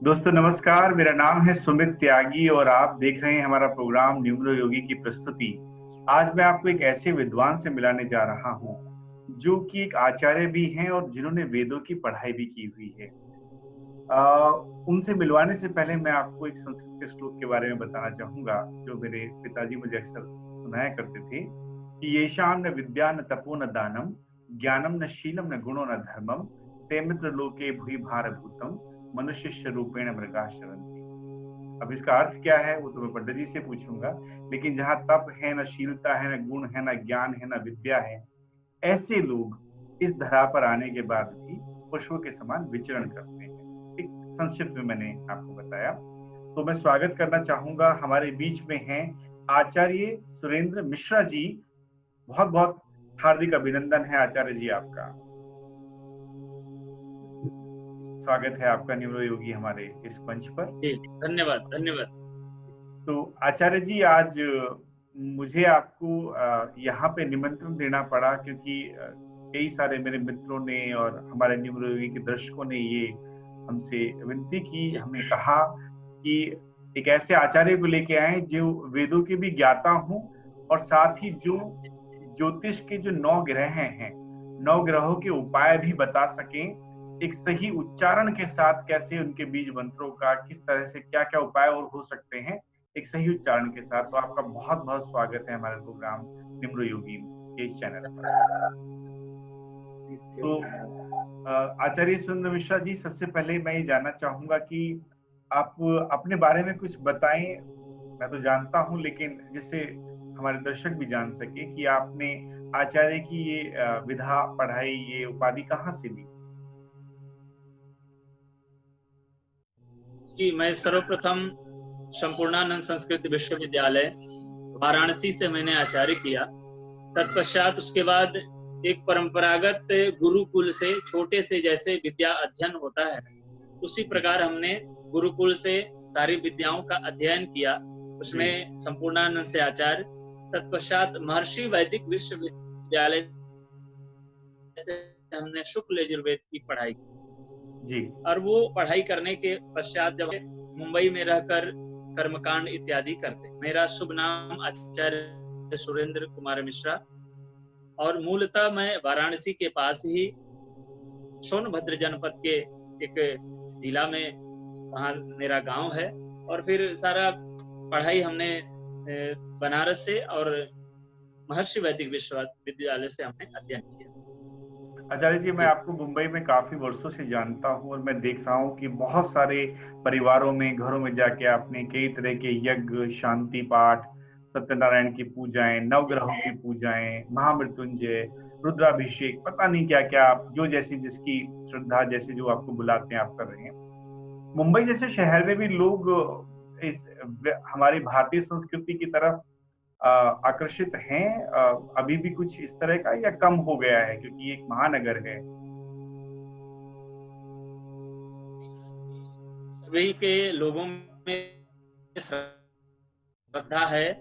दोस्तों नमस्कार। मेरा नाम है सुमित त्यागी और आप देख रहे हैं हमारा प्रोग्राम न्यूरो योगी की प्रस्तुति। आज मैं आपको एक ऐसे विद्वान से मिलाने जा रहा हूं जो कि एक आचार्य भी हैं और जिन्होंने वेदों की पढ़ाई भी की हुई है। आ, उनसे मिलवाने से पहले मैं आपको एक संस्कृत के श्लोक के बारे में बताना चाहूंगा जो मेरे पिताजी मुझे अक्सर सुनाया करते थे कि येषां न विद्या न तपो न दानम ज्ञानम न शीलम न गुणो न धर्मम ते मित्र लोके भूरि भारभूतम मनुष्य रूपेण मृगाश्रवन्ति। अब इसका अर्थ क्या है वो तो मैं पंडित जी से पूछूंगा, लेकिन जहाँ तप है, न शीलता है, न गुण है, न ज्ञान है, न विद्या है, ऐसे लोग इस धरा पर आने के बाद भी पशुओं के समान विचरण करते हैं। एक संक्षिप्त में मैंने आपको बताया। तो मैं स्वागत करना चाहूंगा, हमारे बीच में हैं आचार्य सुरेंद्र मिश्रा जी। बहुत बहुत हार्दिक अभिनंदन है आचार्य जी आपका। स्वागत है आपका न्यूरो योगी हमारे इस मंच पर। जी, धन्यवाद धन्यवाद। तो आचार्य जी, आज मुझे आपको यहाँ पे निमंत्रण देना पड़ा क्योंकि कई सारे मेरे मित्रों ने और हमारे न्यूरो योगी के दर्शकों ने ये हमसे विनती की, जी, हमें कहा कि एक ऐसे आचार्य को लेके आए जो वेदों के भी ज्ञाता हों और साथ ही जो ज्योतिष के जो 9 ग्रह हैं, 9 ग्रहों के उपाय भी बता सकें। एक सही उच्चारण के साथ कैसे उनके बीज मंत्रों का किस तरह से क्या क्या उपाय और हो सकते हैं एक सही उच्चारण के साथ। तो आपका बहुत बहुत स्वागत है हमारे प्रोग्राम निम्र योगी के इस चैनल पर। तो आचार्य सुरेंद्र मिश्रा जी, सबसे पहले मैं ये जानना चाहूंगा कि आप अपने बारे में कुछ बताएं। मैं तो जानता हूं, लेकिन जिससे हमारे दर्शक भी जान सके कि आपने आचार्य की ये विधा पढ़ाई, ये उपाधि कहाँ से ली। जी, मैं सर्वप्रथम संपूर्णानंद संस्कृत विश्वविद्यालय वाराणसी से मैंने आचार्य किया। तत्पश्चात उसके बाद एक परंपरागत गुरुकुल से छोटे से जैसे विद्या अध्ययन होता है उसी प्रकार हमने गुरुकुल से सारी विद्याओं का अध्ययन किया। उसमें संपूर्णानंद से आचार्य, तत्पश्चात महर्षि वैदिक विश्वविद्यालय से हमने शुक्ल यजुर्वेद की पढ़ाई की। जी और वो पढ़ाई करने के पश्चात जब मुंबई में रहकर कर्मकांड इत्यादि करते। मेरा शुभ नाम आचार्य सुरेंद्र कुमार मिश्रा और मूलतः मैं वाराणसी के पास ही सोनभद्र जनपद के एक जिला में वहाँ मेरा गांव है। और फिर सारा पढ़ाई हमने बनारस से और महर्षि वैदिक विश्वविद्यालय से हमने अध्ययन किया। आचार्य जी, मैं जी आपको मुंबई में काफी वर्षों से जानता हूँ और मैं देख रहा हूँ कि बहुत सारे परिवारों में, घरों में जाके आपने कई तरह के यज्ञ, शांति पाठ, सत्यनारायण की पूजाएं, नवग्रहों की पूजाएं, महामृत्युंजय, रुद्राभिषेक, पता नहीं क्या क्या आप जो जैसी जिसकी श्रद्धा जैसे जो आपको बुलाते हैं आप कर रहे हैं। मुंबई जैसे शहर में भी लोग इस हमारी भारतीय संस्कृति की तरफ आकर्षित हैं। अभी भी कुछ इस तरह का या कम हो गया है क्योंकि ये एक महानगर है। सभी के लोगों में श्रद्धा है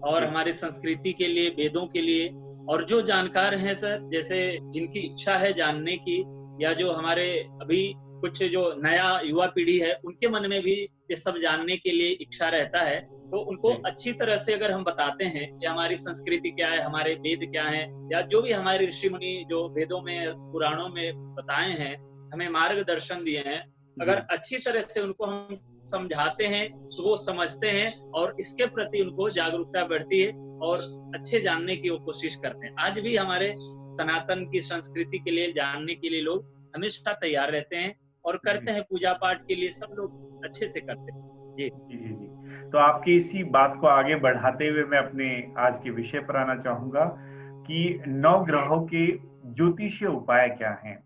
और जी हमारी संस्कृति के लिए, वेदों के लिए, और जो जानकार हैं सर, जैसे जिनकी इच्छा है जानने की, या जो हमारे अभी कुछ जो नया युवा पीढ़ी है उनके मन में भी ये सब जानने के लिए इच्छा रहता है, तो उनको जी अच्छी तरह से अगर हम बताते हैं कि हमारी संस्कृति क्या है, हमारे वेद क्या है, या जो भी हमारे ऋषि मुनि जो वेदों में पुराणों में बताए हैं, हमें मार्गदर्शन दिए हैं, जी अगर अच्छी तरह से उनको हम समझाते हैं तो वो समझते हैं और इसके प्रति उनको जागरूकता बढ़ती है और अच्छे जानने की वो कोशिश करते हैं। आज भी हमारे सनातन की संस्कृति के लिए जानने के लिए लोग हमेशा तैयार रहते हैं और जी करते हैं, पूजा पाठ के लिए सब लोग अच्छे से करते हैं। जी जी जी जी। तो आपकी इसी बात को आगे बढ़ाते हुए मैं अपने आज के विषय पर आना चाहूंगा कि नौ ग्रहों के ज्योतिषीय उपाय क्या हैं।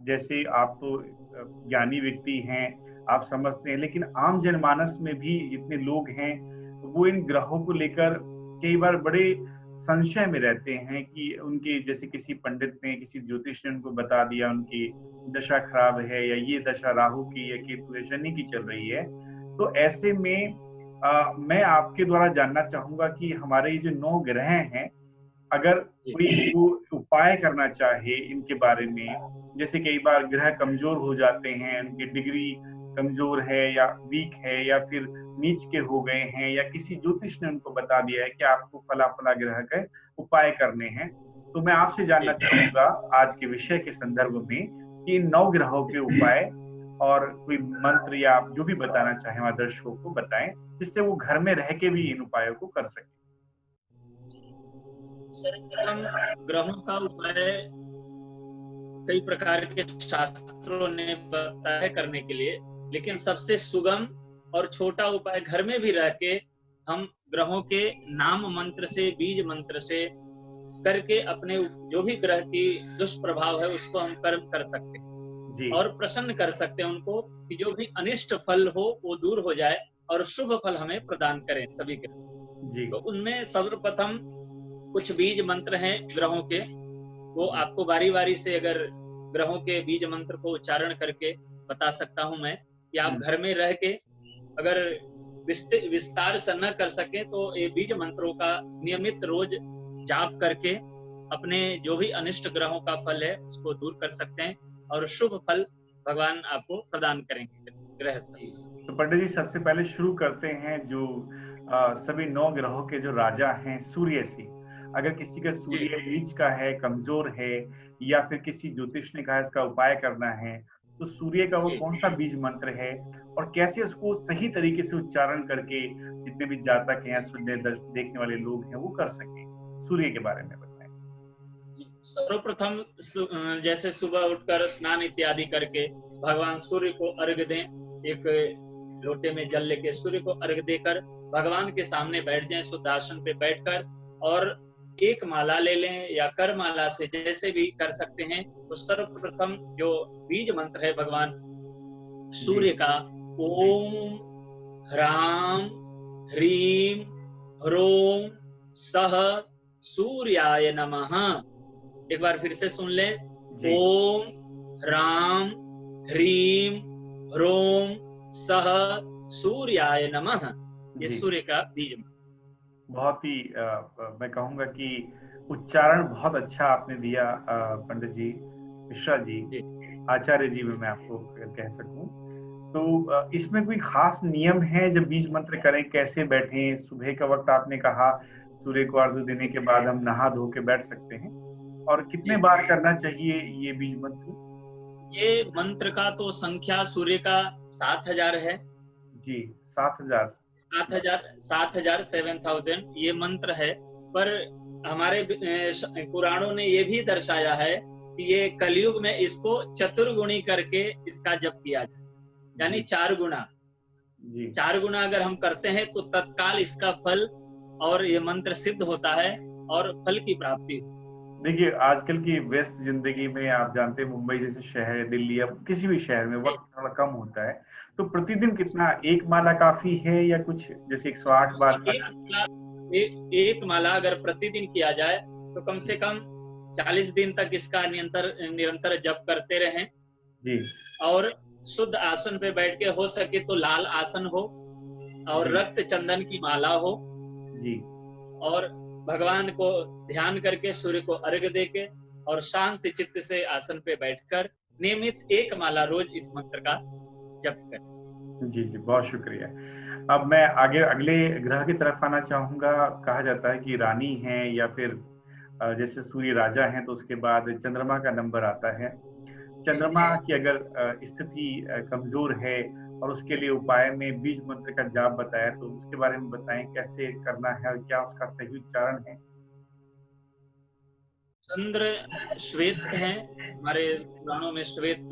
जैसे आप तो ज्ञानी व्यक्ति हैं, आप समझते हैं, लेकिन आम जनमानस में भी जितने लोग हैं वो इन ग्रहों को लेकर कई बार बड़े संशय में रहते हैं कि उनके जैसे किसी पंडित ने, किसी ज्योतिष ने उनको बता दिया उनकी दशा खराब है या ये दशा राहु की या केतु या शनि की चल रही है। तो ऐसे में मैं आपके द्वारा जानना चाहूंगा कि हमारे ये जो 9 ग्रह हैं, अगर कोई उपाय करना चाहे इनके बारे में, जैसे कई बार ग्रह कमजोर हो जाते हैं, उनकी डिग्री कमजोर है या वीक है या फिर नीच के हो गए हैं या किसी ज्योतिष ने उनको बता दिया है कि आपको फला फला ग्रह के उपाय करने हैं, तो मैं आपसे जानना चाहूंगा आज के विषय के संदर्भ में कि इन 9 ग्रहों के उपाय और कोई मंत्र या आप जो भी बताना चाहें हमारे दर्शकों को बताएं, जिससे वो घर में रह के भी इन उपायों को कर सकें। सर्वप्रथम ग्रहों का उपाय कई प्रकार के शास्त्रों ने बताया करने के लिए, लेकिन सबसे सुगम और छोटा उपाय घर में भी रह के हम ग्रहों के नाम मंत्र से, बीज मंत्र से करके अपने जो भी ग्रह की दुष्प्रभाव है उसको हम कर्म कर सकते हैं और प्रसन्न कर सकते हैं उनको कि जो भी अनिष्ट फल हो वो दूर हो जाए और शुभ फल हमें प्रदान करें सभी ग्रह। तो उनमें सर्वप्रथम कुछ बीज मंत्र हैं ग्रहों के, वो आपको बारी बारी से अगर ग्रहों के बीज मंत्र को उच्चारण करके बता सकता हूं मैं कि आप घर में रह के अगर विस्तार से न कर सके तो ये बीज मंत्रों का नियमित रोज जाप करके अपने जो भी अनिष्ट ग्रहों का फल है उसको दूर कर सकते हैं और शुभ फल भगवान आपको प्रदान करेंगे ग्रह से। तो पंडित जी सबसे पहले शुरू करते हैं जो सभी 9 ग्रहों के जो राजा हैं सूर्य से। अगर किसी का सूर्य नीच का है, कमजोर है या फिर किसी ज्योतिष ने कहा इसका उपाय करना है, तो सूर्य का वो कौन सा बीज मंत्र है और कैसे उसको सही तरीके से उच्चारण करके जितने भी जातक हैं, सुनने देखने वाले लोग हैं वो कर सके। सूर्य के बारे में बताएं। सर्वप्रथम जैसे सुबह उठकर स्नान इत्यादि करके भगवान सूर्य को अर्घ्य दें, एक लोटे में जल लेके सूर्य को अर्घ्य देकर भगवान के सामने बैठ जाएं, शुद्ध आसन पे बैठकर, और एक माला ले लें या कर माला से जैसे भी कर सकते हैं। तो सर्वप्रथम जो बीज मंत्र है भगवान सूर्य का, ओम ह्राम ह्रीम ह्रोम सह सूर्याय नमः। एक बार फिर से सुन लें, ओम ह्राम ह्रीम ह्रोम सह सूर्याय नमः। ये सूर्य का बीज मंत्र। बहुत ही मैं कहूंगा कि उच्चारण बहुत अच्छा आपने दिया पंडित जी, मिश्रा जी, आचार्य जी में मैं आपको कह सकूं। तो इसमें कोई खास नियम है जब बीज मंत्र करें, कैसे बैठें? सुबह का वक्त आपने कहा सूर्य को अर्घ्य देने के बाद हम नहा धो के बैठ सकते हैं, और कितने बार करना चाहिए ये बीज मंत्र? ये मंत्र का तो संख्या सूर्य का 7000 है जी। 7000 7000 ये मंत्र है। पर हमारे पुराणों ने ये भी दर्शाया है कि ये कलयुग में इसको चतुर्गुणी करके इसका जप किया जाए, यानी 4 गुना। 4 गुना अगर हम करते हैं तो तत्काल इसका फल और ये मंत्र सिद्ध होता है और फल की प्राप्ति। देखिए आजकल की व्यस्त जिंदगी में आप जानते हैं मुंबई जैसे शहर, दिल्ली, अब किसी भी शहर में वक्त थोड़ा कम होता है, तो प्रतिदिन कितना, एक माला काफी है या कुछ जैसे 108 बार? एक माला अगर प्रतिदिन किया जाए तो कम से कम 40 दिन तक इसका निरंतर जप करते रहें जी। और शुद्ध आसन पे बैठ के, हो सके तो लाल आसन हो और रक्त चंदन की माला हो जी, और भगवान को ध्यान करके सूर्य को अर्घ्य देके और शांत चित्त से आसन पे बैठकर नियमित एक माला रोज इस मंत्र का जप करें। जी जी, बहुत शुक्रिया। अब मैं आगे अगले ग्रह की तरफ आना चाहूंगा। कहा जाता है कि रानी है या फिर जैसे सूर्य राजा हैं तो उसके बाद चंद्रमा का नंबर आता है। चंद्रमा की अगर स्थिति कमजोर है और उसके लिए उपाय में बीज मंत्र का जाप बताया, तो उसके बारे में बताएं कैसे करना है और क्या उसका सही उच्चारण है? चंद्र श्वेत हैं, हमारे पुराणों में श्वेत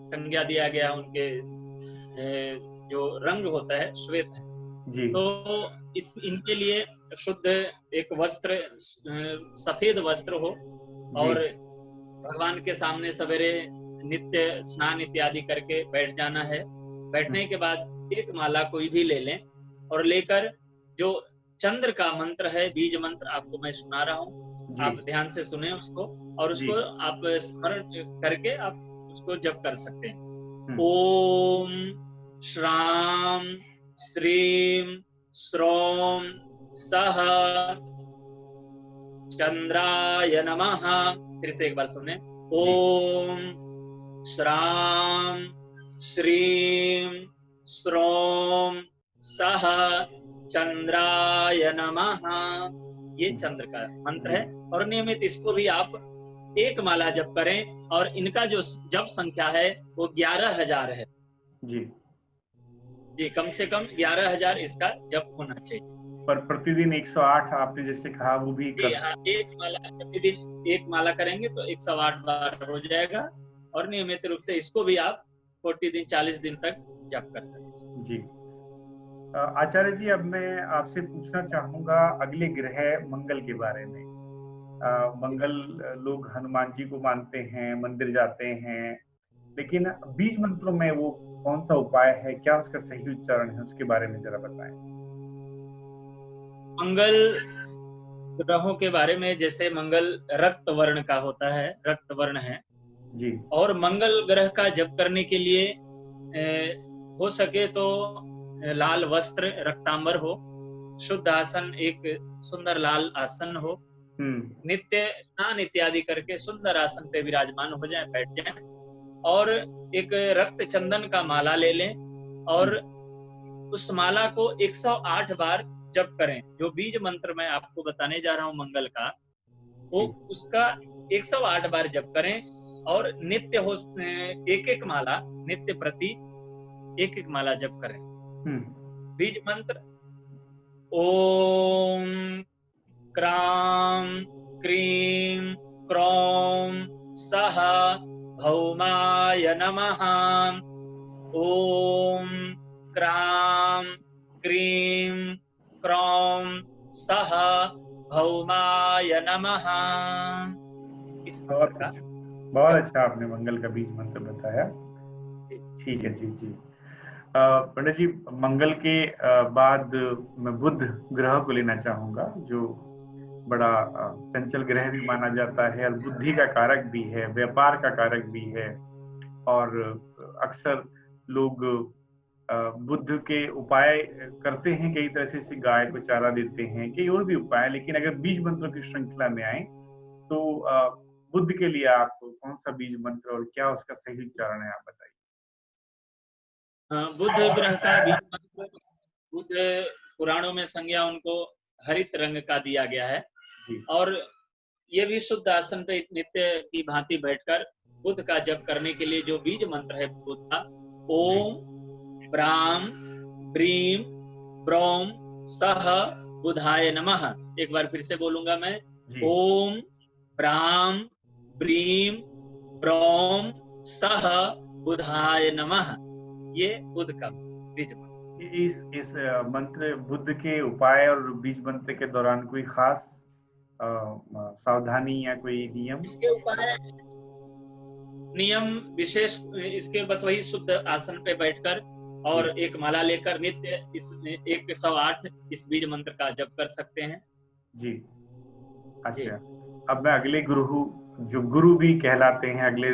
संज्ञा दिया गया, उनके जो रंग होता है श्वेत है जी। तो इनके लिए शुद्ध एक वस्त्र, सफेद वस्त्र हो और भगवान के सामने सवेरे नित्य स्नान इत्यादि करके बैठ जाना है। बैठने के बाद एक माला कोई भी ले लें और लेकर जो चंद्र का मंत्र है, बीज मंत्र आपको मैं सुना रहा हूँ, जी आप ध्यान से सुने उसको और जी। उसको आप स्मरण करके आप उसको जप कर सकते हैं। हम्म, ओम श्राम श्रीम श्रोम सह चंद्राय नमः। फिर से एक बार सुने। जी ओम श्राम श्रीम श्रोम सह चंद्राय नमः। ये चंद्र का मंत्र जी है और नियमित इसको भी आप एक माला जप करें और इनका जो जप संख्या है वो 11,000 है जी। जी। कम से कम 11,000 इसका जप होना चाहिए पर प्रतिदिन 108 आपने जैसे कहा वो भी जी। कर हाँ, सकते एक माला प्रतिदिन एक माला करेंगे तो 108 बार हो जाएगा और नियमित रूप से इसको भी आप 40 दिन 40 दिन तक जप कर सकते हैं। हैं। जी। आचार्य जी, अब मैं आपसे पूछना चाहूंगा अगले ग्रह मंगल के बारे में। मंगल, लोग हनुमान जी को मानते हैं, मंदिर जाते हैं, लेकिन बीज मंत्रों में वो कौन सा उपाय है, क्या उसका सही उच्चारण है, उसके बारे में जरा बताएं। मंगल ग्रहों के बारे में, जैसे मंगल रक्त वर्ण का होता है, रक्त वर्ण है जी और मंगल ग्रह का जप करने के लिए हो सके तो लाल वस्त्र रक्तांबर हो, शुद्ध आसन एक सुंदर लाल आसन हो, हम्म नित्य स्नान इत्यादि करके सुंदर आसन पे विराजमान हो जाए, बैठ जाए और एक रक्त चंदन का माला ले लें और उस माला को 108 बार जप करें। जो बीज मंत्र मैं आपको बताने जा रहा हूं मंगल का, वो जी उसका 108 बार जप करें और नित्य हो एक एक माला, नित्य प्रति एक एक माला जप करें। बीज मंत्र ओम क्राम क्रीम क्रौम सह भौमाय नमः। ओम क्राम क्रीम क्रौम सह भौमाय नमः। इस मंत्र बहुत का अच्छा, बहुत जप। अच्छा आपने मंगल का बीज मंत्र बताया। ठीक है जी। जी पंडित जी, मंगल के बाद मैं बुध ग्रह को लेना चाहूंगा, जो बड़ा चंचल ग्रह भी माना जाता है और बुद्धि का कारक भी है, व्यापार का कारक भी है। और अक्सर लोग बुद्ध के उपाय करते हैं, कई तरह से गाय को चारा देते हैं, कई और भी उपाय। लेकिन अगर बीज मंत्रों की श्रृंखला में आए तो बुद्ध के लिए आप कौन सा बीज मंत्र और क्या उसका सही उच्चारण है, आप बताइए। बुध ग्रह का बीज मंत्र, बुध पुराणों में संज्ञा उनको हरित रंग का दिया गया है जी और ये भी शुद्ध आसन पे नित्य की भांति बैठकर बुध का जप करने के लिए जो बीज मंत्र है बुध का, जी ओम ब्राम ब्रीम ब्रोम सह बुधाय नमः। एक बार फिर से बोलूंगा मैं। जी। ओम ब्राम ब्रीम ब्रोम सह बुधाय नमः। ये बुध का बीज मंत्र। इस मंत्र बुद्ध के उपाय और बीज मंत्र के दौरान कोई खास सावधानी या कोई नियम? इसके उपाय नियम विशेष, इसके बस वही शुद्ध आसन पे बैठकर जी और एक माला लेकर नित्य इस 108 इस बीज मंत्र का जप कर सकते हैं जी। जी। अच्छा, अब मैं अगले गुरु, जो गुरु भी कहलाते हैं, अगले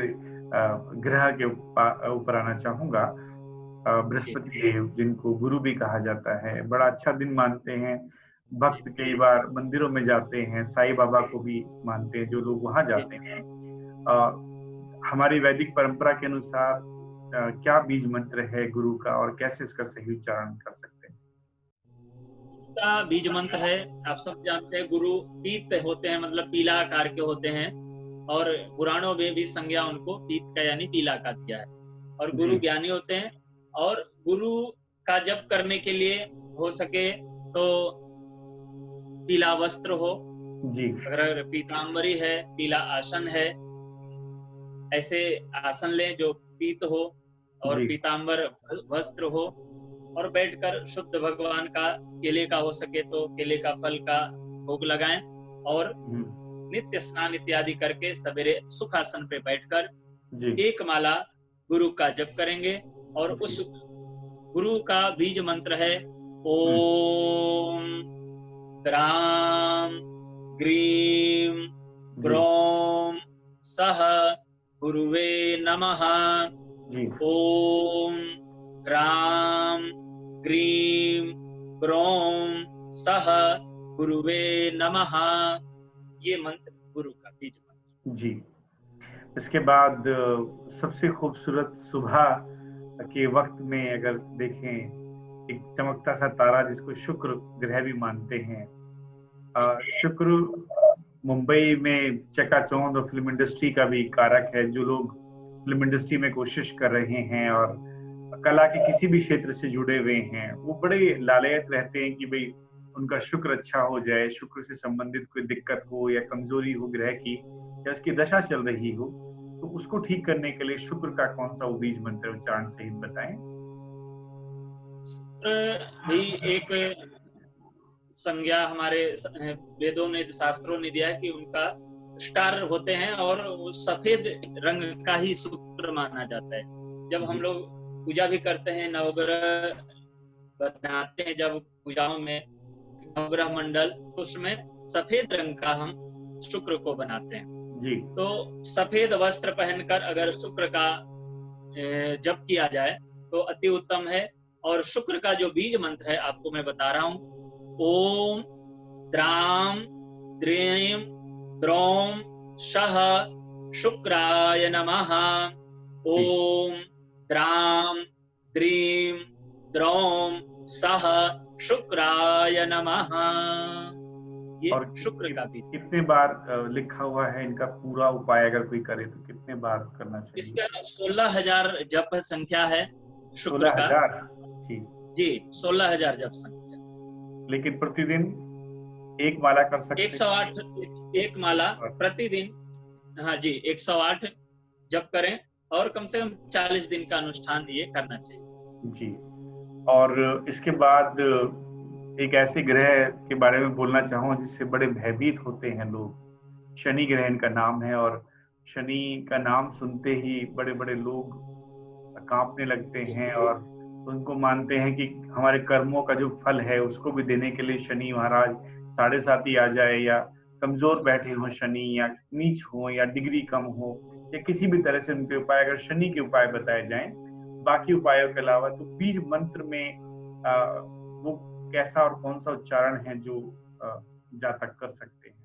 ग्रह के ऊपर आना चाहूंगा। जी बृहस्पति देव, जिनको गुरु भी कहा जाता है, बड़ा अच्छा दिन मानते हैं। भक्त कई बार मंदिरों में जाते हैं, साईं बाबा को भी मानते हैं जो लोग वहां जी। जाते हैं। हमारी वैदिक परंपरा के अनुसार क्या बीज मंत्र है गुरु का और कैसे उसका सही उच्चारण कर सकते हैं? का बीज मंत्र है, आप सब जानते हैं, गुरु पीत होते हैं, मतलब पीला आकार के होते हैं और पुराणों में भी संज्ञा उनको पीत का यानी पीला का दिया है और जी गुरु ज्ञानी होते हैं। और गुरु का जप करने के लिए हो सके तो पीला वस्त्र हो, जी अगर पीताम्बरी है, पीला आसन है, ऐसे आसन लें जो पीत हो और जी पीताम्बर वस्त्र हो और बैठकर शुद्ध भगवान का, केले का हो सके तो केले का फल का भोग लगाएं और नित्य स्नान इत्यादि करके सवेरे सुखासन पे बैठकर जी एक माला गुरु का जप करेंगे और जी। उस गुरु का बीज मंत्र है ओम ग्राम ग्रीम जी ग्रोम सह गुरुवे नमः। जी ओम ग्राम ग्रीम ग्रोम सह गुरुवे नमः। ये मंत्र गुरु का बीज मंत्र। जी। इसके बाद सबसे खूबसूरत सुबह के वक्त में अगर देखें, एक चमकता सा तारा जिसको शुक्र ग्रह भी मानते हैं। शुक्र मुंबई में चकाचौंध और फिल्म इंडस्ट्री का भी कारक है। जो लोग फिल्म इंडस्ट्री में कोशिश कर रहे हैं और कला के किसी भी क्षेत्र से जुड़े हुए हैं, वो बड़े लालयत रहते हैं कि भाई उनका शुक्र अच्छा हो जाए, शुक्र से संबंधित कोई दिक्कत हो या कमजोरी हो ग्रह की, या उसकी दशा चल रही हो, तो उसको ठीक करने के लिए शुक्र का कौन सा वो बीज मंत्र उच्चारण सहित बताएं। भी एक संज्ञा हमारे वेदों ने, शास्त्रों ने दिया है कि उनका स्टार होते हैं और वो सफेद रंग का ही शुक्र माना जाता है। जब हम लोग पूजा भी करते हैं, नवग्रह बनाते हैं, जब पूजाओं में नवग्रह मंडल, तो उसमें सफेद रंग का हम शुक्र को बनाते हैं जी। तो सफेद वस्त्र पहनकर अगर शुक्र का जप किया जाए तो अति उत्तम है। और शुक्र का जो बीज मंत्र है आपको मैं बता रहा हूं, ओम द्राम द्रीम द्रौम शह शुक्राय नमः। ओम द्राम द्रीम द्रौम सह शुक्राय नमः। ये और शुक्र का बीज। कितने बार लिखा हुआ है इनका पूरा उपाय अगर कोई करे तो कितने बार करना चाहिए? इसका 16,000 जप संख्या है शुक्र का। 16,000? जी 16,000 जप संख्या। लेकिन प्रतिदिन एक माला कर सकते? 108 एक माला प्रतिदिन। हाँ जी 108 जप करें और कम से कम 40 दिन का अनुष्ठान ये करना चाहिए जी। और इसके बाद एक ऐसे ग्रह के बारे में बोलना चाहूँ जिससे बड़े भयभीत होते हैं लोग। शनि ग्रह इनका नाम है और शनि का नाम सुनते ही बड़े बड़े लोग कांपने लगते हैं और उनको मानते हैं कि हमारे कर्मों का जो फल है उसको भी देने के लिए शनि महाराज 7.5 आ जाए, या कमजोर बैठे हो शनि, या नीच हो, या डिग्री कम हो, या किसी भी तरह से उनके उपाय, अगर शनि के उपाय बताए जाएं बाकी उपायों के अलावा, तो बीज मंत्र में वो कैसा और कौन सा उच्चारण है जो जातक कर सकते हैं?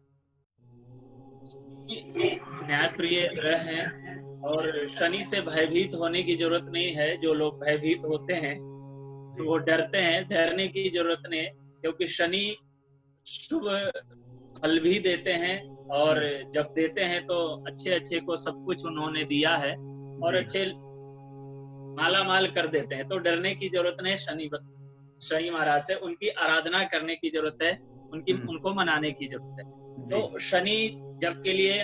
न्यायप्रिय ग्रह है और शनि से भयभीत होने की जरूरत नहीं है। जो लोग भयभीत होते हैं तो वो डरते हैं, डरने की जरूरत नहीं है, क्योंकि शनि शुभ फल भी देते हैं और जब देते हैं तो अच्छे अच्छे को सब कुछ उन्होंने दिया है और अच्छे माला माल कर देते हैं। तो डरने की जरूरत नहीं, शनि महाराज से उनकी आराधना करने की जरूरत है, उनको मनाने की जरूरत है। तो शनि जप के लिए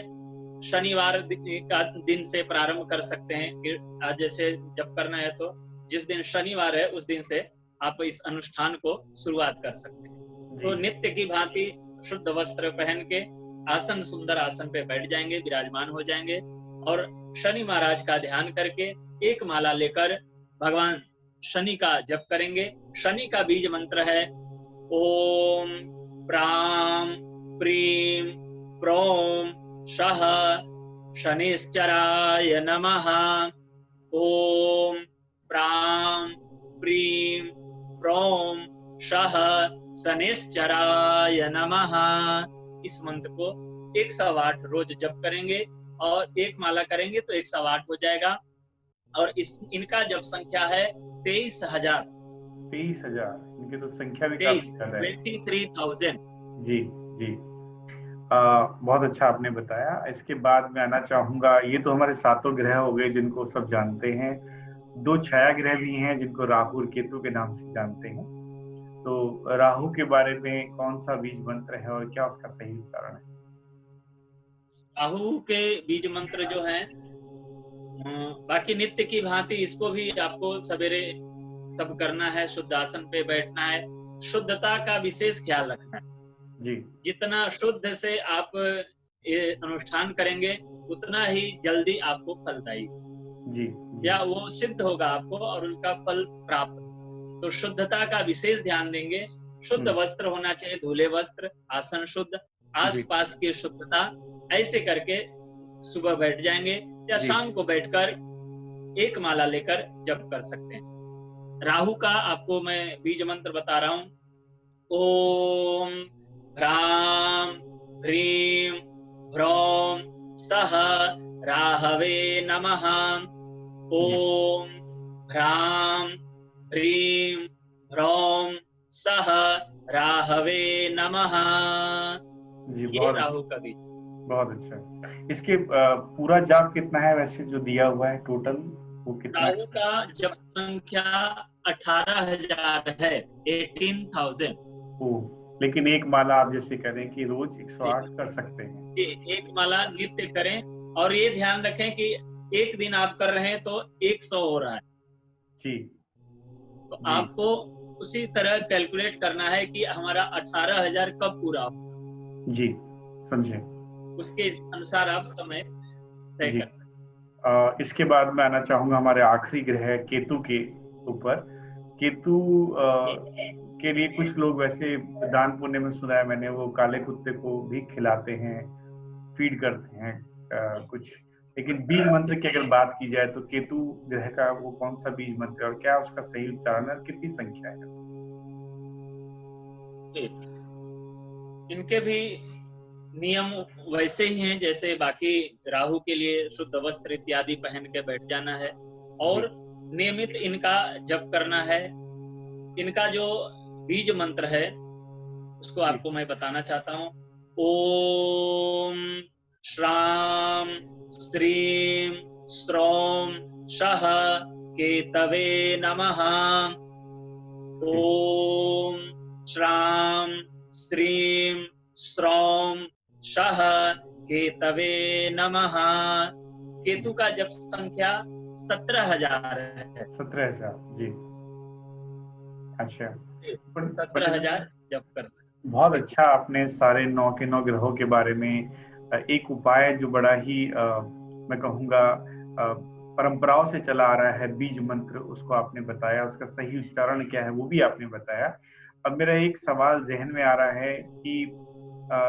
शनिवार का दिन से प्रारंभ कर सकते हैं कि आज जैसे जप करना है तो जिस दिन शनिवार है उस दिन से आप इस अनुष्ठान को शुरुआत कर सकते हैं। तो नित्य की भांति शुद्ध वस्त्र पहन के आसन, सुंदर आसन पे बैठ जाएंगे, विराजमान हो जाएंगे और शनि महाराज का ध्यान करके एक माला लेकर भगवान शनि का जप करेंगे। शनि का बीज मंत्र है ओम प्राम प्रीम प्रोम शह शनिश्चराय नमः। ओम प्राम प्रीम प्रोम शह शनिश्चराय नमः। इस मंत्र को 108 रोज जप करेंगे और एक माला करेंगे तो 108 हो जाएगा। और इनका जप संख्या है 23,000। 23,000, इनकी तो संख्या भी काफी ज्यादा है। 23,000। जी जी। बहुत अच्छा आपने बताया। इसके बाद मैं आना चाहूंगा, ये तो हमारे 7 ग्रह हो गए जिनको सब जानते हैं। 2 छाया ग्रह भी हैं जिनको राहु और केतु के नाम से जानते हैं। तो राहु के बारे में कौन सा बीज मंत्र है और क्या उसका सही उच्चारण है? राहु के बीज मंत्र जो है, बाकी नित्य की भांति इसको भी आपको सवेरे सब करना है, शुद्ध आसन पे बैठना है, शुद्धता का विशेष ख्याल रखना है जी। जितना शुद्ध से आप ये अनुष्ठान करेंगे उतना ही जल्दी आपको फलदायी जी, या वो सिद्ध होगा आपको और उसका फल प्राप्त। तो शुद्धता का विशेष ध्यान देंगे शुद्ध वस्त्र होना चाहिए, धुले वस्त्र, आसन शुद्ध, आसपास की शुद्धता, ऐसे करके सुबह बैठ जाएंगे या शाम को बैठकर एक माला लेकर जप कर सकते हैं। राहु का आपको मैं बीज मंत्र बता रहा हूं। ओम ह्रां ह्रीं ह्रौं सः राहवे नमः। ओम ह्रां ह्रीं ह्रौं सः राहवे नमः। ये राहु का बीज। बहुत अच्छा। इसके पूरा जाप कितना है वैसे जो दिया हुआ है टोटल, वो कितना? राहु का जप संख्या 18,000 है, 18,000। लेकिन एक माला आप जैसे करें कि रोज 108 कर सकते हैं जी, एक माला नित्य करें। और ये ध्यान रखें कि एक दिन आप कर रहे हैं तो 100 हो रहा है जी, तो आपको उसी तरह कैलकुलेट करना है कि हमारा 18,000 कब पूरा हो। जी, समझे। उसके अनुसार आप समय तय कर सकते। इसके बाद मैं आना चाहूंगा हमारे आखिरी ग्रह केतु के ऊपर। केतु के लिए कुछ लोग वैसे दान पुण्य में सुना है मैंने, वो काले कुत्ते को भी खिलाते हैं, फीड करते हैं कुछ। लेकिन बीज मंत्र की अगर बात की जाए तो केतु ग्रह का वो कौन सा बीज मंत्र है और क्या उसका सही उच्चारण है, कितनी संख्या है? इनके भी नियम वैसे ही हैं जैसे बाकी। राहु के लिए शुद्ध वस्त्र इत्यादि पहन के बैठ जाना है और नियमित इनका जप करना है। इनका जो बीज मंत्र है उसको आपको मैं बताना चाहता हूँ। ओम श्राम स्त्रीम स्त्रौम शः केतवे नमः। ओम श्राम स्त्रीम स्त्रौम शः केतवे नमः। केतु का जप संख्या 17,000 है। 17,000 जी। अच्छा, 17,000 जप कर सकते। बहुत अच्छा। आपने सारे 9 के 9 ग्रहों के बारे में एक उपाय जो बड़ा ही मैं कहूँगा परंपराओं से चला आ रहा है, बीज मंत्र, उसको आपने बताया। उसका सही उच्चारण क्या है वो भी आपने बताया। अब मेरा एक सवाल जहन में आ रहा है कि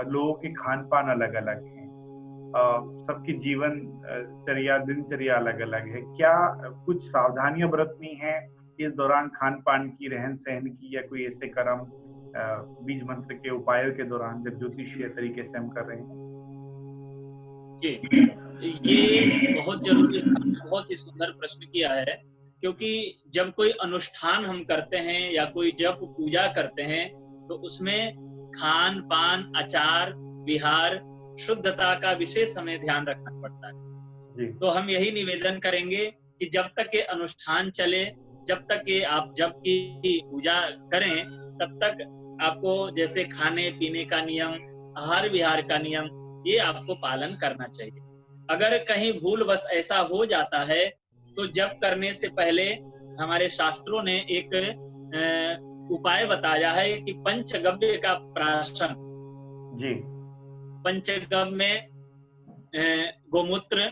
लोगों के खान पान अलग अलग हैं, सबकी जीवन चर्या दिनचर्या अलग अलग है। क्या कुछ सावधानियां बरतनी है इस दौरान खान पान की, रहन सहन की, या कोई ऐसे कर्म बीज मंत्र के उपायों के दौरान जब ज्योतिषीय तरीके से हम कर रहे हैं? जी, ये बहुत जरूरी, बहुत ही सुंदर प्रश्न किया है। क्योंकि जब कोई अनुष्ठान हम करते हैं या कोई जप पूजा करते हैं तो उसमें खान पान, आचार विहार, शुद्धता का विशेष हमें ध्यान रखना पड़ता है जी। तो हम यही निवेदन करेंगे कि जब तक ये अनुष्ठान चले, जब तक ये आप जप की पूजा करें, तब तक आपको जैसे खाने पीने का नियम, आहार विहार का नियम, ये आपको पालन करना चाहिए। अगर कहीं भूलवश ऐसा हो जाता है तो जप करने से पहले हमारे शास्त्रों ने एक उपाय बताया है कि पंचगव्य का प्राशन जी। पंचगव्य में गोमूत्र,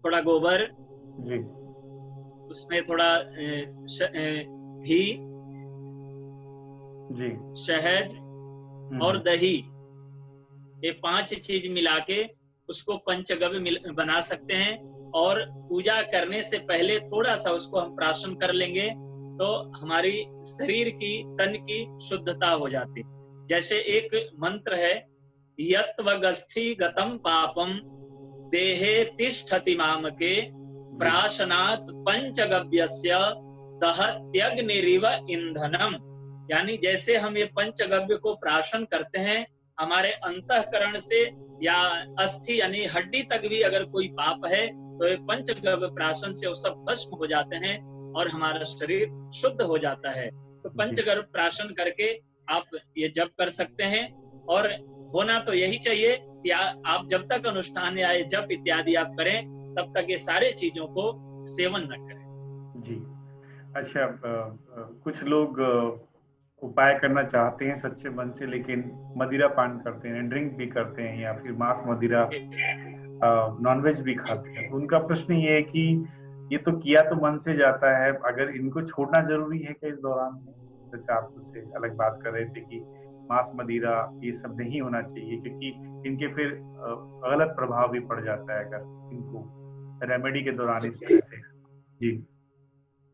थोड़ा गोबर जी, उसमें थोड़ा घी जी, शहद और दही, ये 5 चीज मिला के उसको पंचगव्य बना सकते हैं। और पूजा करने से पहले थोड़ा सा उसको हम प्राशन कर लेंगे तो हमारी शरीर की, तन की शुद्धता हो जाती है। जैसे एक मंत्र है, यत्वगस्थि गतम पापम देहे तिष्ठति मामके प्राशनात् पंचगव्यस्य दहत्यग्निरिव ईंधनम। यानी जैसे हम ये पंचगव्य को प्राशन करते हैं, हमारे अंतःकरण से या अस्थि यानी हड्डी तक भी अगर कोई पाप है तो ये पंचगव्य प्राशन से वो सब भस्म हो जाते हैं और हमारा शरीर शुद्ध हो जाता है। तो पंचगव्य प्राशन करके आप ये जप कर सकते हैं। और होना तो यही चाहिए कि आप जब तक अनुष्ठान या जप इत्यादि आप करें तब तक ये सारे चीजों को सेवन न करें जी। अच्छा, कुछ लोग उपाय करना चाहते हैं सच्चे मन से, लेकिन मदिरा पान करते हैं, ड्रिंक भी करते हैं, या फिर मांस मदिरा, नॉनवेज भी खाते हैं। तो उनका प्रश्न ये है कि ये तो किया तो मन से जाता है, अगर इनको छोड़ना जरूरी है क्या इस दौरान में, जैसे आप उससे अलग बात कर रहे थे कि मांस मदिरा ये सब नहीं होना चाहिए, क्योंकि इनके फिर गलत प्रभाव भी पड़ जाता है अगर इनको रेमेडी के दौरान इस तरह से। जी,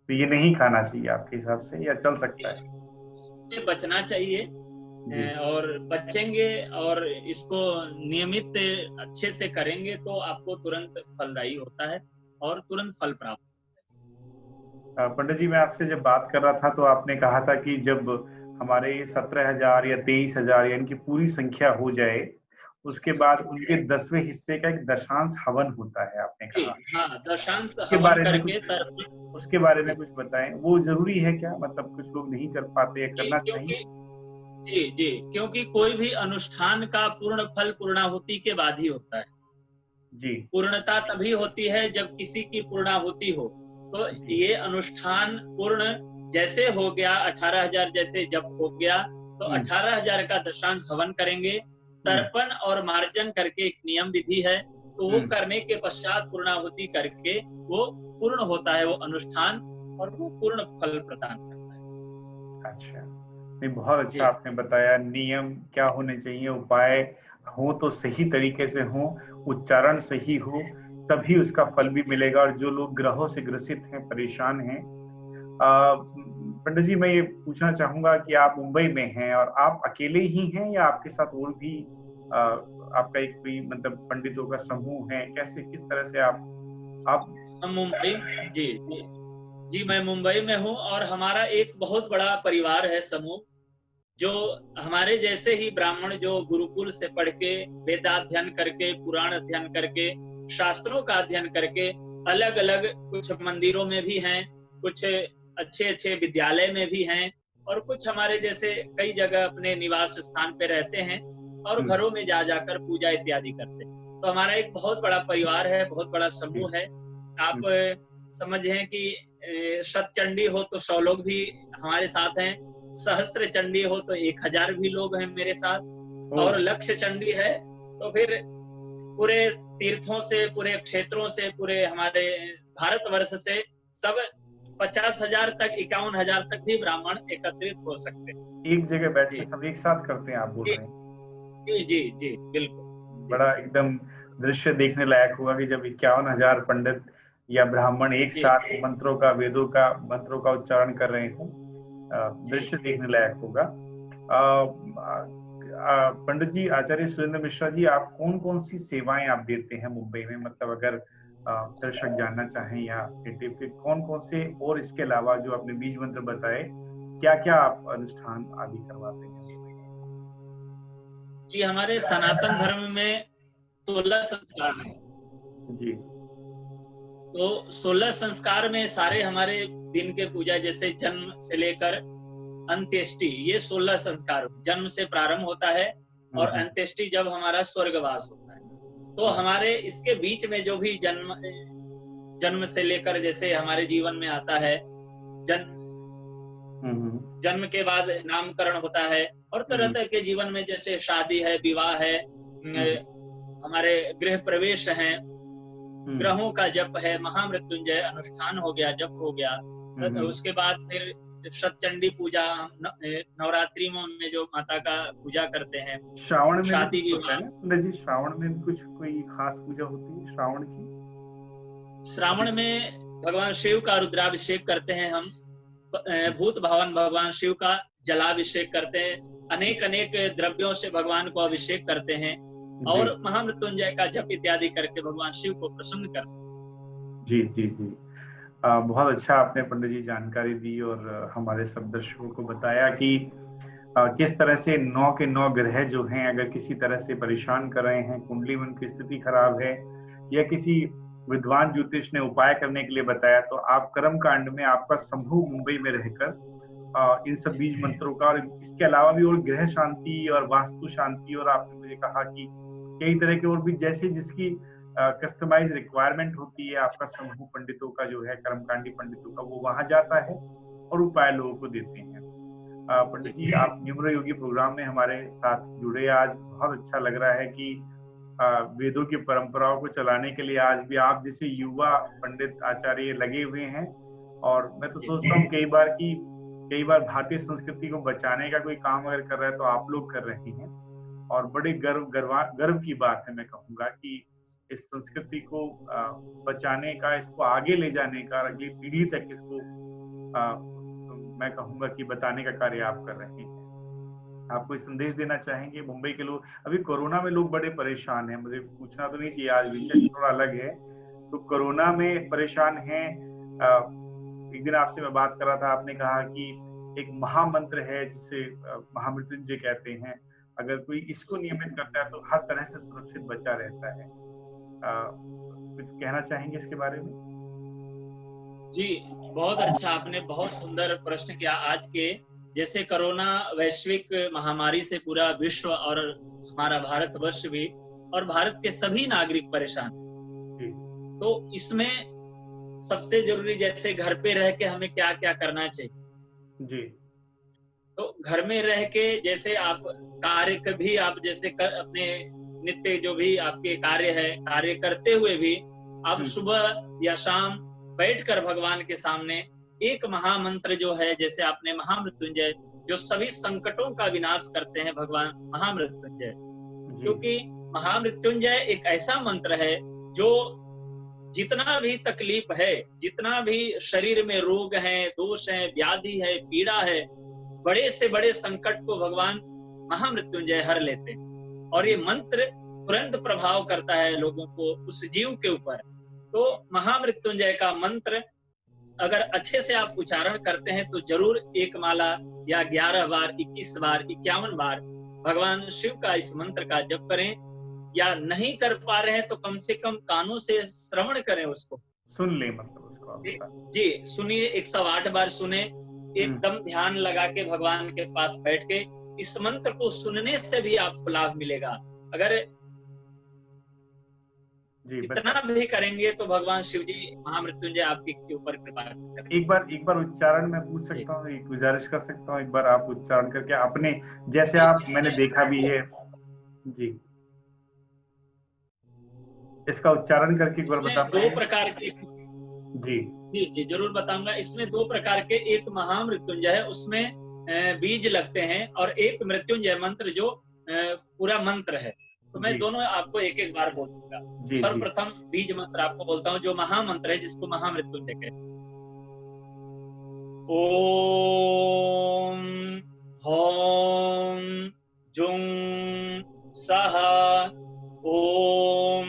तो ये नहीं खाना चाहिए आपके हिसाब से, या चल सकता है? इससे बचना चाहिए। जी और बचेंगे और इसको नियमित अच्छे से करेंगे तो आपको तुरंत फलदायी होता है और तुरंत फल प्राप्त होता पंडित जी, मैं आपसे जब बात कर रहा था तो आपने कहा था कि जब हमारे 17,000 या 23,000 या इनकी पूरी संख्या हो जाए, उसके बाद है। उनके 10वें हिस्से का एक दशांश हवन होता है, आपने जी, कहा। हाँ, दशांश उसके हवन बारे में करके कुछ तर्पण। उसके बारे में जी, कुछ बताएं, वो जरूरी है क्या? मतलब कुछ लोग नहीं कर पाते या जी, करना चाहिए? क्योंकि जी, जी, क्योंकि कोई भी अनुष्ठान का पूर्ण फल पूर्णाहुति के बाद ही होता है। जी पूर्णता तभी होती है जब किसी की पूर्णाहुति हो। तो जी। ये अनुष्ठान पूर्ण जैसे हो गया, 18,000 जैसे जब हो गया, तो हम्म 18,000 का दशांश हवन करेंगे। हम्म तर्पण और मार्जन करके एक नियम विधि है, तो वो हम्म। करने के पश्चात पूर्णाहुति करके वो पूर्ण होता है वो अनुष्ठान, और वो पूर्ण फल प्रदान करता है। अच्छा, नहीं, बहुत अच्छा जी, आपने बताया नियम क्या होने चाहिए, उपाय हो तो सही तरीके से हो, उच्चारण सही हो, तभी उसका फल भी मिलेगा। और जो लोग ग्रहों से ग्रसित हैं, परेशान हैं, पंडित जी, मैं ये पूछना चाहूंगा कि आप मुंबई में हैं और आप अकेले ही हैं या आपके साथ और भी अ, आपका एक कोई मतलब पंडितों का समूह है? कैसे, किस तरह से आप हम मुंबई। जी, जी, जी, मैं मुंबई में हूँ और हमारा एक बहुत बड़ा परिवार है, समूह, जो हमारे जैसे ही ब्राह्मण जो गुरुकुल से पढ़ के वेदाध्ययन करके पुराण अध्ययन करके शास्त्रों का अध्ययन करके अलग अलग कुछ मंदिरों में भी हैं, कुछ अच्छे अच्छे विद्यालय में भी हैं, और कुछ हमारे जैसे कई जगह अपने निवास स्थान पे रहते हैं और हम्म, घरों में जा जाकर पूजा इत्यादि करते हैं। तो हमारा एक बहुत बड़ा परिवार है, बहुत बड़ा जी, समूह है। आप हम्म, समझें कि शत चंडी हो तो 100 लोग भी हमारे साथ हैं, सहस्त्र चंडी हो तो 1,000 भी लोग हैं मेरे साथ, ओ, और लक्ष्य चंडी है तो फिर पूरे तीर्थों से, पूरे क्षेत्रों से, पूरे हमारे भारतवर्ष से सब 50,000 तक, 51,000 तक भी ब्राह्मण एकत्रित हो सकते हैं। एक जगह बैठ के जी, सब एक साथ करते हैं, आप बोल जी, रहे हैं? जी, जी, जी, बिल्कुल। जी, बड़ा एकदम दृश्य देखने लायक होगा कि जब 51,000 पंडित या ब्राह्मण एक जी, साथ मंत्रों का, वेदों का, मंत्रों का उच्चारण कर रहे हों। जी, दृश्य देखने लायक होगा। पंडित जी, आचार्य सुरेंद्र मिश्रा जी, आप कौन कौन सी सेवाएं आप देते हैं मुंबई में? मतलब अगर दर्शक जानना चाहें या कौन कौन से, और इसके अलावा जो आपने बीज मंत्र बताए, क्या क्या आप अनुष्ठान आदि करवाते हैं? जी, हमारे सनातन धर्म में 16 संस्कार हैं। जी तो 16 संस्कार में सारे हमारे दिन के पूजा, जैसे जन्म से लेकर अंत्येष्टि, ये 16 संस्कार जन्म से प्रारंभ होता है और हम्म अंत्येष्टि जब हमारा स्वर्गवास होता है। तो हम्म हमारे इसके बीच में जो भी जन्म जन्म से लेकर जैसे हमारे जीवन में आता है, जन्म हम्म जन्म के बाद नामकरण होता है, और तरह हम्म तरह के जीवन में जैसे शादी है, विवाह है, हम्म हमारे गृह प्रवेश है, हम्म ग्रहों का जप है, महामृत्युंजय अनुष्ठान हो गया, जप हो गया। हम्म। उसके बाद फिर शतचंडी पूजा, हम नवरात्रि में उनमें जो माता का पूजा करते हैं, श्रावण में भी शादी कुछ होता है विवाह। ना पंडित जी? श्रावण में भी कुछ कोई खास पूजा होती है श्रावण की? अभी श्रावण में भगवान शिव का रुद्राभिषेक करते हैं हम, भूत भवन भगवान शिव का जलाभिषेक करते हैं, अनेक अनेक द्रव्यों से भगवान को अभिषेक करते हैं, जी और महामृत्युंजय का जप इत्यादि करके भगवान शिव को प्रसन्न करते हैं। जी जी जी। बहुत अच्छा आपने पंडित जी जानकारी दी और हमारे सब दर्शकों को बताया कि किस तरह से 9 के 9 ग्रह जो हैं, अगर किसी तरह से परेशान कर रहे हैं, कुंडली में उनकी स्थिति खराब है, या किसी विद्वान ज्योतिष ने उपाय करने के लिए बताया, तो आप कर्म कांड में आपका समूह मुंबई में रहकर इन सब बीज मंत्रों का, और इसके अलावा भी और ग्रह शांति और वास्तु शांति, और आपने मुझे कहा कि कई तरह के और भी, जैसे जिसकी कस्टमाइज रिक्वायरमेंट होती है, आपका समूह पंडितों का जो है, कर्मकांडी पंडितों का, वो वहां जाता है और उपाय लोगों को देते हैं। पंडित जी, आप न्यूमरो योगी प्रोग्राम में हमारे साथ जुड़े आज, बहुत अच्छा लग रहा है कि वेदों की परंपराओं को चलाने के लिए आज भी आप जैसे युवा पंडित आचार्य लगे हुए हैं। और मैं तो सोचता हूँ कई बार कि कई बार भारतीय संस्कृति को बचाने का कोई काम अगर कर रहा है तो आप लोग कर रहे हैं, और बड़े गर्व की बात है, मैं कहूँगा कि इस संस्कृति को बचाने का, इसको आगे ले जाने का, अगली पीढ़ी तक इसको मैं कहूँगा कि बताने का कार्य आप कर रहे हैं। आप कोई संदेश देना चाहेंगे? मुंबई के लोग, अभी कोरोना में लोग बड़े परेशान हैं, मुझे पूछना तो नहीं चाहिए, आज विषय थोड़ा अलग है। तो कोरोना में परेशान हैं। एक दिन आपसे मैं बात कर रहा था, आपने कहा कि एक महामंत्र है जिसे महामृत्युंजय कहते हैं, अगर कोई इसको नियमित करता है तो हर तरह से सुरक्षित बचा रहता है। कुछ कहना चाहेंगे इसके बारे में? जी, बहुत अच्छा, आपने बहुत सुंदर प्रश्न किया। आज के जैसे कोरोना वैश्विक महामारी से पूरा विश्व और हमारा भारतवर्ष भी और भारत के सभी नागरिक परेशान, तो इसमें सबसे जरूरी जैसे घर पे रह के हमें क्या क्या करना चाहिए जी। तो घर में रह के जैसे आप कार्य कभी आप जैसे अपने नित्य जो भी आपके कार्य है, कार्य करते हुए भी आप सुबह या शाम बैठकर भगवान के सामने एक महामंत्र जो है, जैसे आपने महामृत्युंजय, जो सभी संकटों का विनाश करते हैं भगवान महामृत्युंजय, क्योंकि महामृत्युंजय एक ऐसा मंत्र है जो जितना भी तकलीफ है, जितना भी शरीर में रोग है, दोष है, व्याधि है, पीड़ा है, बड़े से बड़े संकट को भगवान महामृत्युंजय हर लेते हैं। और ये मंत्र तुरंत प्रभाव करता है लोगों को, उस जीव के ऊपर। तो महामृत्युंजय का मंत्र अगर अच्छे से आप उच्चारण करते हैं तो जरूर एक माला या 11 बार, 21 बार, 51 बार भगवान शिव का इस मंत्र का जप करें, या नहीं कर पा रहे हैं तो कम से कम कानों से श्रवण करें, उसको सुन ले, मतलब उसको जी सुनिए, 108 बार सुने, एकदम ध्यान लगा के भगवान के पास बैठ के इस मंत्र को सुनने से भी आपको लाभ मिलेगा। अगर इतना भी करेंगे तो भगवान शिव जी महामृत्युंजय आपके ऊपर कृपा करेंगे। एक बार उच्चारण में पूछ सकता हूँ, एक गुजारिश कर सकता हूँ, एक बार आप उच्चारण करके अपने जैसे आप, मैंने देखा भी है जी, इसका उच्चारण करके एक बार बता दो प्रकार के जी जी जरूर बताऊंगा। इसमें दो प्रकार के, एक महामृत्युंजय है, उसमें बीज लगते हैं, और एक मृत्युंजय मंत्र जो पूरा मंत्र है। तो मैं दोनों आपको एक एक बार बोलूंगा। सर्वप्रथम बीज मंत्र आपको बोलता हूँ, जो महामंत्र है, जिसको महामृत्युंजय कहते हैं। ओम हौम जुं सह ओम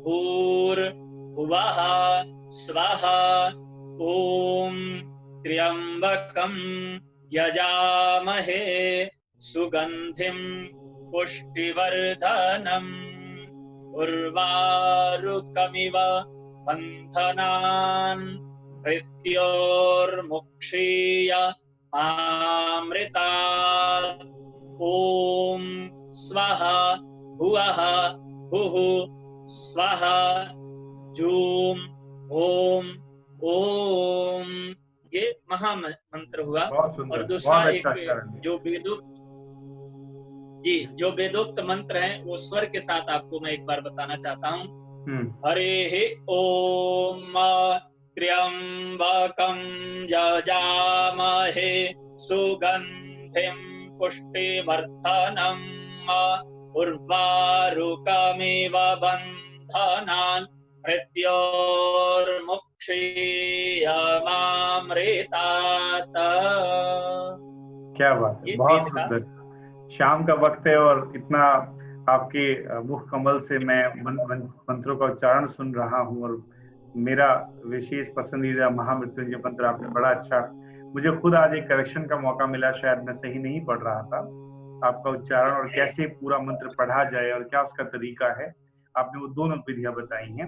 भूर्भुवः स्वः ओम त्र्यंबकं यजामहे सुगंधिं पुष्टिवर्धनम् उर्वारुकमिव बन्धनान् मृत्योर्मुक्षीय मामृतात्। ओम स्वः भुवः भुः स्वः जूम ओम ओम। ये महामंत्र हुआ। और दूसरा एक जो वेदोक्त जो वेदोक्त मंत्र है, वो स्वर के साथ आपको मैं एक बार बताना चाहता हूँ। हरे ओम त्र्यंबकं यजामहे सुगंधिं पुष्टिवर्धनम् उर्वारुकमिव बन्धनान् मृत्योर्मुक्षीय मामृतात्। क्या बात है, बहुत सुंदर। शाम का वक्त है और इतना आपके मुख कमल से मैं मंत्रों का उच्चारण सुन रहा हूँ, और मेरा विशेष पसंदीदा महामृत्युंजय मंत्र आपने बड़ा अच्छा, मुझे खुद आज एक करेक्शन का मौका मिला, शायद मैं सही नहीं पढ़ रहा था आपका उच्चारण, और कैसे पूरा मंत्र पढ़ा जाए और क्या उसका तरीका है, आपने वो दोनों विधियां बताई हैं।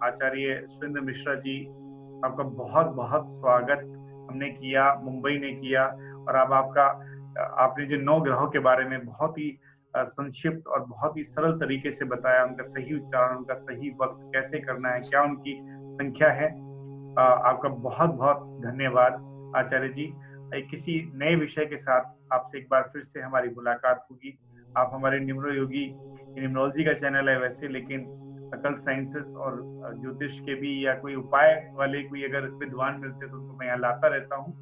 आचार्य सुरेंद्र मिश्रा जी, आपका बहुत बहुत स्वागत हमने किया, मुंबई ने किया, और अब आपने जो 9 ग्रहों के बारे में बहुत ही संक्षिप्त और बहुत ही सरल तरीके से बताया, उनका सही उच्चारण, उनका सही वक्त कैसे करना है, क्या उनकी संख्या है। आपका बहुत बहुत धन्यवाद आचार्य जी। किसी नए विषय के साथ आपसे एक बार फिर से हमारी मुलाकात होगी। आप हमारे न्यूमरोयोगी, न्यूमरोलॉजी का चैनल है वैसे, लेकिन अकल्ट साइंसेस और ज्योतिष के भी या कोई उपाय वाले कोई अगर विद्वान मिलते तो मैं यहाँ लाता रहता हूँ।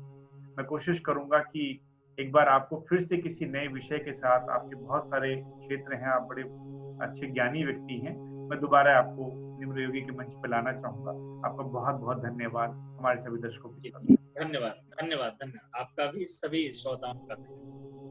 मैं कोशिश करूंगा कि एक बार आपको फिर से किसी नए विषय के साथ, आपके बहुत सारे क्षेत्र हैं, आप बड़े अच्छे ज्ञानी व्यक्ति हैं, मैं दोबारा आपको निम्न योगी के मंच पे लाना चाहूंगा। आपका बहुत बहुत धन्यवाद हमारे सभी दर्शकों के साथ। धन्यवाद, धन्यवाद, धन्यवाद। आपका भी, सभी श्रोताओं का धन्यवाद।